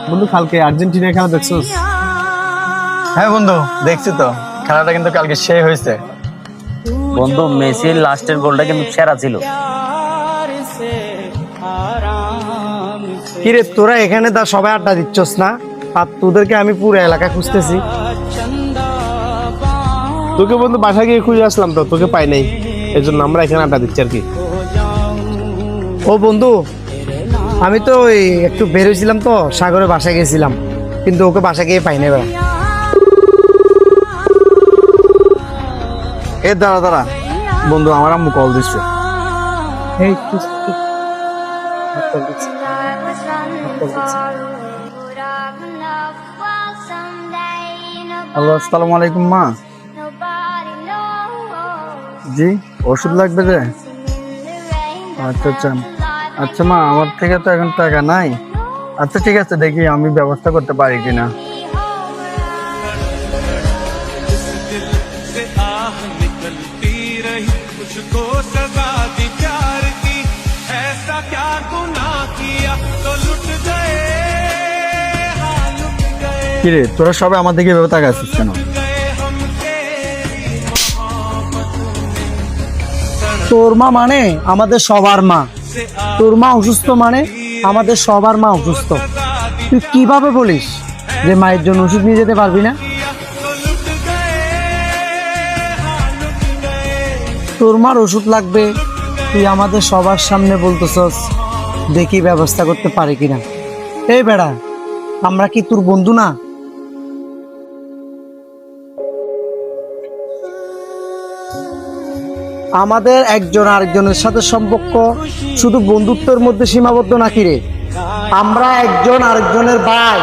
বন্ধু কালকে আর্জেন্টিনার খেলা দেখছোস? হ্যাঁ বন্ধু, দেখছি তো। খেলাটা কিন্তু কালকে সেই হয়েছে। বন্ধু মেসির লাস্টের গোলটা কিন্তু সেরা ছিল। কিরে তোরা এখানে তা সবাই আড্ডা দিচ্ছস না? আর তোদেরকে আমি পুরো এলাকায় খুঁজতেছি। তোকে বন্ধু বাসা গিয়ে খুঁজে আসলাম তো, তোকে পাই নাই, এই জন্য আমরা এখানে আড্ডা দিচ্ছি আর কি। ও বন্ধু, আমি তো ওই একটু বেরোছিলাম তো, সাগরের বাসায় গেছিলাম, কিন্তু ওকে বাসা গিয়ে পাই না। এবার এ দাঁড়া দাঁড়া বন্ধু, আমার আম্মু কল দিচ্ছে। এই হ্যালো, আসসালামু আলাইকুম মা। জি, ওষুধ লাগবে যে? আচ্ছা আচ্ছা আচ্ছা মা, আমার থেকে তো এখন টাকা নাই। আচ্ছা ঠিক আছে, দেখি আমি ব্যবস্থা করতে পারি কিনা। কিরে তোরা সবাই আমার দিকে এভাবে তাকাচ্ছিস কেন? তোর মা মানে আমাদের সবার মা, তোর মা অসুস্থ মানে আমাদের সবার মা অসুস্থ। তুই কিভাবে বলিস যে মায়ের জন্য ওষুধ নিয়ে যেতে পারবি না? তোর মার ওষুধ লাগবে, তুই আমাদের সবার সামনে বলতেছস, দেখি ব্যবস্থা করতে পারি কিনা। এই বেড়া, আমরা কি তোর বন্ধু না? আমাদের একজন আরেকজনের সাথে সম্পর্ক শুধু বন্ধুত্বের মধ্যে সীমাবদ্ধ নাকি রে? আমরা একজন আরেকজনের ভাই।